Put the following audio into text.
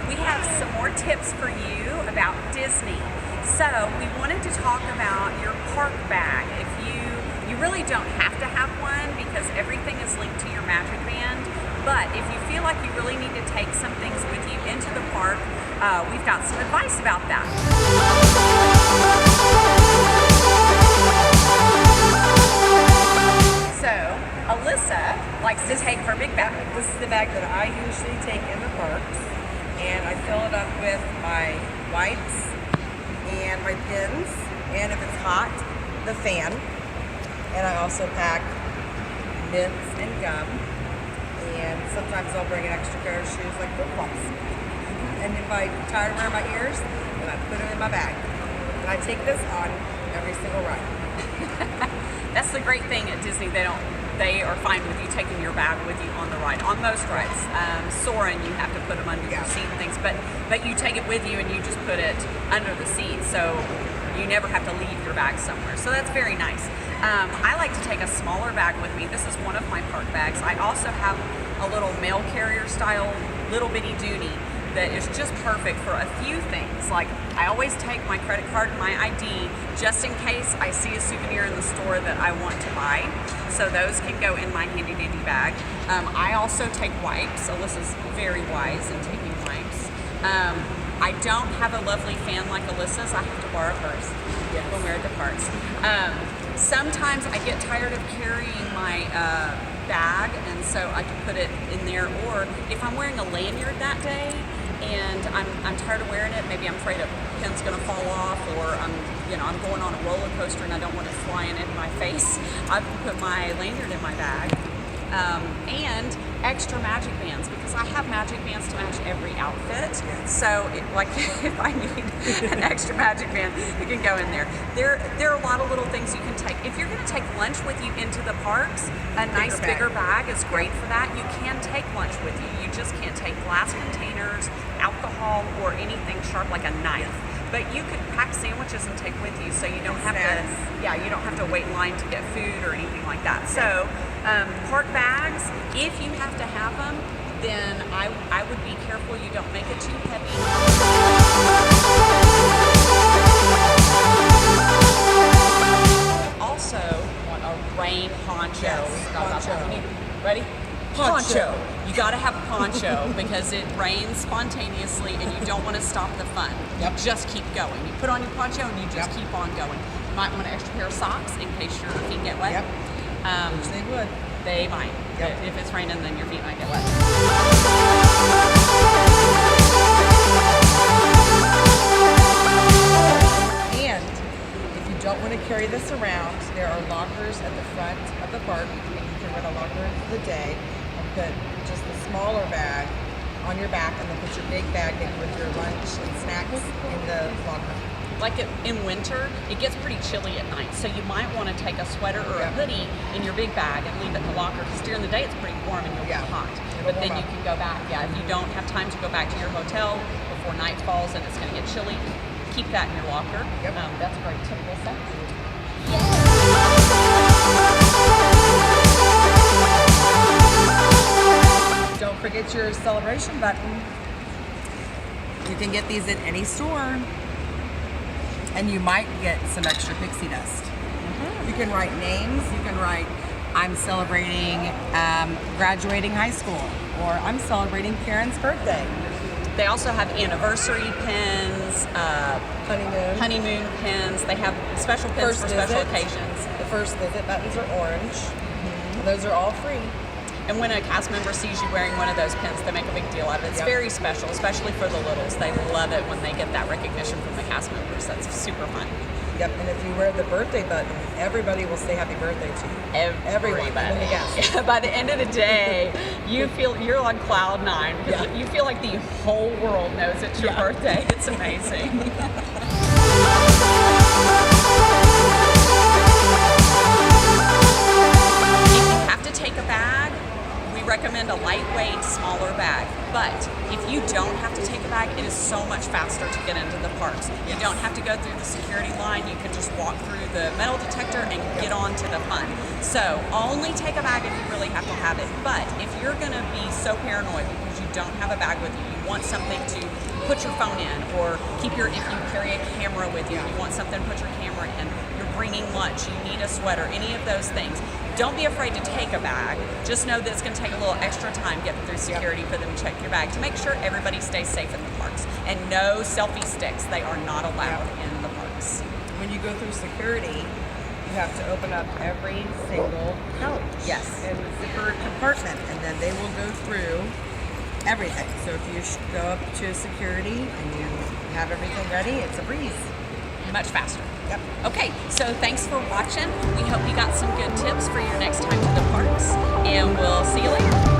we have some more tips for you about Disney. So we wanted to talk about your park bag. If you really don't have to have one because everything is linked to your Magic Band, but if you feel like you really need to take some things with you into the park, we've got some advice about that. So Alyssa likes to take her big bag. This is the bag that I usually take in the parks, and I fill it up with my wipes and my pins, and if it's hot, the fan. And I also pack mints and gum, and sometimes I'll bring an extra pair of shoes like flip-flops. And if I'm tired of wearing my ears, then I put them in my bag. And I take this on every single ride. That's the great thing at Disney. They are fine with you taking your bag with you on the ride. On most rides, Soarin', you have to put them under your seat and things, but you take it with you and you just put it under the seat, so you never have to leave your bag somewhere. So that's very nice. I like to take a smaller bag with me. This is one of my park bags. I also have a little mail carrier style little bitty duty that is just perfect for a few things. Like, I always take my credit card and my ID just in case I see a souvenir in the store that I want to buy. So those can go in my handy dandy bag. I also take wipes. Alyssa's very wise in taking wipes. I don't have a lovely fan like Alyssa's. I have to borrow hers when we're at the parks. Sometimes I get tired of carrying my bag, and so I can put it in there. Or if I'm wearing a lanyard that day and I'm tired of wearing it, maybe I'm afraid a pin's going to fall off, or I'm going on a roller coaster and I don't want it flying in my face, I can put my lanyard in my bag. And extra Magic Bands, because I have Magic Bands to match every outfit. So, if I need an extra Magic Band, it can go in there. There are a lot of little things you can take. If you're going to take lunch with you into the parks, a nice bigger bag is great for that. You can take lunch with you. You just can't take glass containers, alcohol, or anything sharp like a knife. But you could pack sandwiches and take with you, so you don't have to wait in line to get food or anything like that. So park bags, if you have to have them, then I would be careful you don't make it too heavy. Also want a rain poncho. Yes, poncho. Ready? Poncho. You got to have a poncho because it rains spontaneously and you don't want to stop the fun. You just keep going. You put on your poncho and you just keep on going. You might want an extra pair of socks in case your feet get wet. Which they would. They might. If it's raining, then your feet might get wet. And if you don't want to carry this around, there are lockers at the front of the park, and you can rent a locker for the day and put just the smaller bag on your back, and then put your big bag maybe with your lunch and snacks in the locker. Like in winter, it gets pretty chilly at night, so you might want to take a sweater or a hoodie in your big bag and leave it in the locker, because during the day it's pretty warm and you'll get hot. But then you can go back. If you don't have time to go back to your hotel before night falls and it's going to get chilly, keep that in your locker. That's a great tip, Alyssa. Don't forget your celebration button. You can get these at any store. And you might get some extra pixie dust. You can write names. You can write, I'm celebrating graduating high school, or I'm celebrating Karen's birthday. They also have anniversary pins, honeymoon pins. They have special pins for special occasions. The first visit buttons are orange. Those are all free. And when a cast member sees you wearing one of those pins, they make a big deal out of it. It's very special, especially for the littles. They love it when they get that recognition from the cast members. That's super fun. And if you wear the birthday button, everybody will say happy birthday to you. Everyone. By the end of the day, you're on cloud nine. You feel like the whole world knows it's your birthday. It's amazing. Take a bag. We recommend a lightweight, smaller bag. But if you don't have to take a bag, it is so much faster to get into the parks. You don't have to go through the security line. You can just walk through the metal detector and get on to the fun. So only take a bag if you really have to have it. But if you're going to be so paranoid because you don't have a bag with you, you want something to put your phone in, or if you carry a camera with you, you want something to put your camera in, you're bringing lunch, you need a sweater, any of those things, don't be afraid to take a bag. Just know that it's going to take a little extra time getting through security for them to check your bag to make sure everybody stays safe in the parks. And no selfie sticks. They are not allowed in the parks. When you go through security, you have to open up every single pouch. Yes. And zipper compartment, and then they will go through everything. So if you go up to security and you have everything ready, it's a breeze. Much faster. Yep. Okay, so thanks for watching. We hope you got some good tips for your next time to the parks, and we'll see you later.